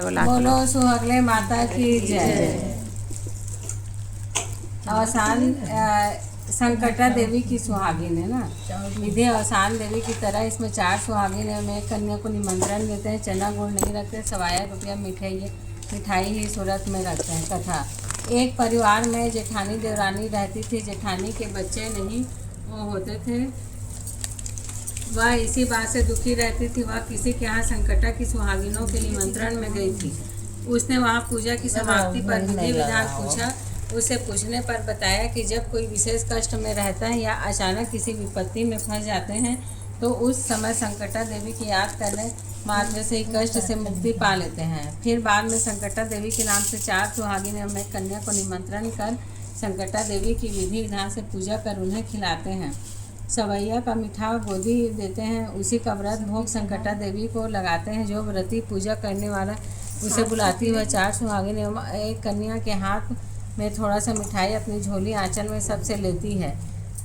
बोलो सुहागले माता की जय। अवसान संकटा देवी की सुहागिन है ना, विधि अवसान देवी की तरह इसमें 4 सुहागिन है। में कन्या को निमंत्रण देते हैं, चना गुड़ नहीं रखते, सवाया रुपया मिठाई ही सूरत में रखते हैं। कथा, एक परिवार में जेठानी देवरानी रहती थी। जेठानी के बच्चे नहीं होते थे, वह इसी बात से दुखी रहती थी। वह किसी के यहाँ संकटा की सुहागिनों के निमंत्रण में गई थी। उसने वहाँ पूजा की समाप्ति पर विधि विधान पूछा। उसे पूछने पर बताया कि जब कोई विशेष कष्ट में रहता है या अचानक किसी विपत्ति में फंस जाते हैं तो उस समय संकटा देवी की याद करने मात्र से ही कष्ट से मुक्ति पा लेते हैं। फिर बाद में संकटा देवी के नाम से 4 सुहागिन में कन्या को निमंत्रण कर संकटा देवी की विधि विधान से पूजा कर उन्हें खिलाते हैं। सवैया का मीठा गोदी देते हैं। उसी का व्रत भोग संकटा देवी को लगाते हैं। जो व्रती पूजा करने वाला उसे बुलाती हुआ 4 सुहागिन एवं एक कन्या के हाथ में थोड़ा सा मिठाई अपनी झोली आंचल में सबसे लेती है।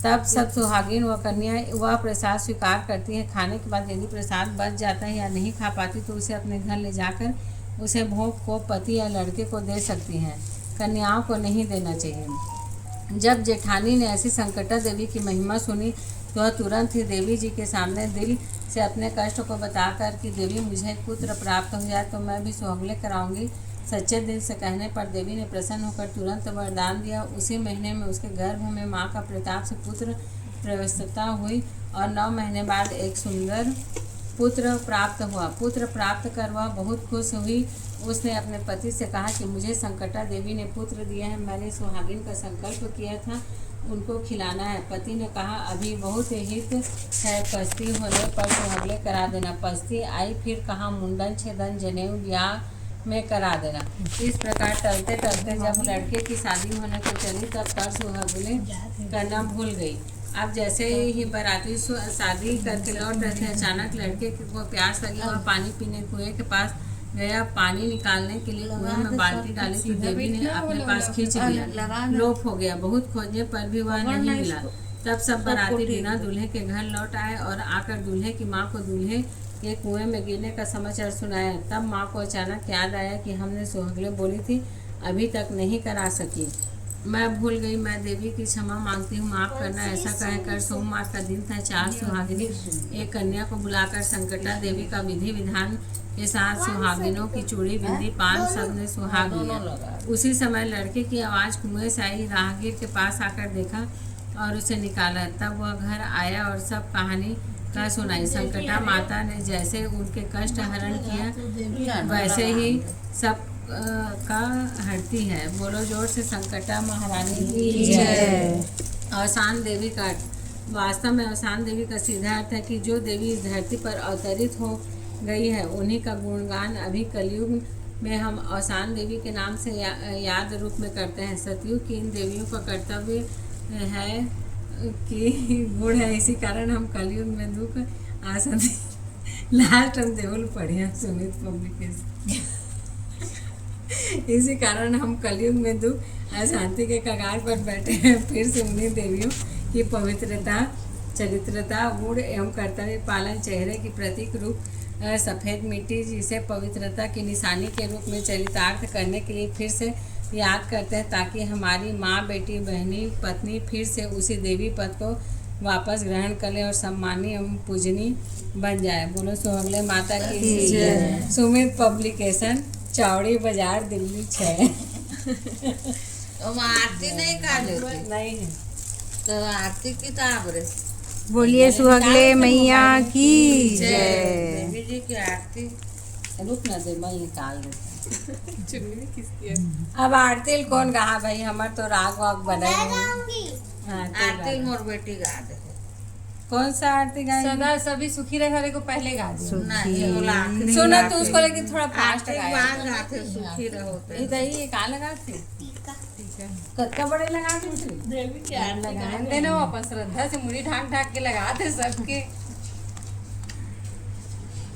तब सब सुहागिन व कन्या वह प्रसाद स्वीकार करती है। खाने के बाद यदि प्रसाद बच जाता है या नहीं खा पाती तो उसे अपने घर ले जाकर उसे भोग को पति या लड़के को दे सकती हैं। कन्याओं को नहीं देना चाहिए। जब जेठानी ने ऐसी संकटा देवी की महिमा सुनी तो वह तुरंत ही देवी जी के सामने दिल से अपने कष्ट को बताकर कि देवी मुझे पुत्र प्राप्त हो जाए तो मैं भी सुहागले कराऊंगी। सच्चे दिल से कहने पर देवी ने प्रसन्न होकर तुरंत वरदान दिया। उसी महीने में उसके गर्भ में माँ का प्रताप से पुत्र प्रवेशता हुई और 9 महीने बाद एक सुंदर पुत्र प्राप्त हुआ। पुत्र प्राप्त कर वह बहुत खुश हुई। उसने अपने पति से कहा कि मुझे संकटा देवी ने पुत्र दिया है, मैंने सुहागिन का संकल्प किया था उनको खिलाना है। पति ने कहा अभी बहुत हित है, पस्ती होने पर सुहागले करा देना। पस्ती आई फिर कहा मुंडन छेदन जनेऊ ब्याह में करा देना। इस प्रकार टलते टलते जब लड़के की शादी होने को चली तब तक सुहागले करना भूल गई। अब जैसे ही बाराती शादी करके लौट रहे थे अचानक लड़के को प्यास लगी और पानी पीने कुएं के पास गया। पानी निकालने के लिए कुएं में बाल्टी डाली तो देवी ने अपने पास खींच लिया। लोप हो गया। बहुत खोजने पर भी वह नहीं मिला। तब सब बाराती बिना दूल्हे के घर लौट आए और आकर दूल्हे की माँ को दूल्हे के कुएं में गिरने का समाचार सुनाया। तब माँ को अचानक याद आया कि हमने सुहागले बोली थी अभी तक नहीं करा सकी, मैं भूल गई। मैं देवी की क्षमा मांगती हूँ, माफ़ करना। ऐसा कहकर सोमवार का दिन था। 4 सुहागिनी एक कन्या को बुलाकर संकटा देवी का विधि विधान के साथ सुहागिनों की चूड़ी बिंदी पान सब ने सुहाग लिया। उसी समय लड़के की आवाज़ कुएं से आई। राहगीर के पास आकर देखा और उसे निकाला। तब वह घर आया और सब कहानी का सुनाई। संकटा माता ने जैसे उनके कष्ट हरण किया वैसे ही सब का हरती है। बोलो जोर से संकटा महारानी की जय। अवसान देवी का वास्तव में अवसान देवी का सीधा अर्थ है कि जो देवी इस धरती पर अवतरित हो गई है उन्हीं का गुणगान अभी कलयुग में हम अवसान देवी के नाम से याद रूप में करते हैं। सतयुग की इन देवियों का कर्तव्य है कि गुण है, इसी कारण हम कलयुग में दुख आसन लास्ट हम देवल पढ़िया सुमित पब्लिकेशन इसी कारण हम कलयुग में दुख अशांति के कगार पर बैठे हैं। फिर से उन्हीं देवियों की पवित्रता चरित्रता गुण एवं कर्तव्य पालन चेहरे की प्रतीक रूप सफ़ेद मिट्टी जिसे पवित्रता की निशानी के रूप में चरितार्थ करने के लिए फिर से याद करते हैं ताकि हमारी माँ बेटी बहनी पत्नी फिर से उसी देवी पद को वापस ग्रहण कर ले और सम्मानी एवं पूजनी बन जाए। बोलो सुहागले माता की जय। सुमित पब्लिकेशन, चौड़ी बाजार, दिल्ली 6। आरती नहीं कर लेती नहीं है तो आरती किताब रे। बोलिए सुहागले मैया की जय। देवी जी की आरती रुक ना दे, मैं निकाल देती। अब आरती कौन गा भाई, हमार तो राग वाग बने आरती मोर बेटी गा दे। कौन सा आरती गाए? सदा सभी सुखी रहे वाले को पहले गा दो। नहीं बोला आखिरी सुनो तो उसको लेकिन थोड़ा फास्ट आरती गाया। बाद गाते सुखी रहो तो। इधर ये का लगाते कत्ता बड़े लगाते देवी की आरती लगान देना वो अपन श्रद्धा से मुड़ी ढाक ढाक के लगाते सबके।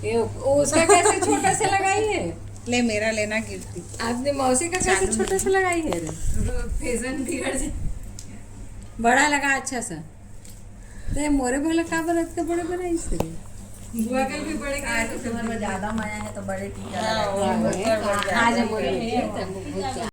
ये उसका कैसे छोटा से लगाई है? ले मेरा लेना गिरती। आपने मौसी का कैसे छोटा सा लगाई है? फैशन बिगड़ जाए। बड़ा लगा अच्छा सा। तो मोरे बोले का बरत के बड़े बड़े इसलिए बुआ कल भी बड़े आज तुम्हारे में ज्यादा माया है तो बड़े टीका आज हम बोले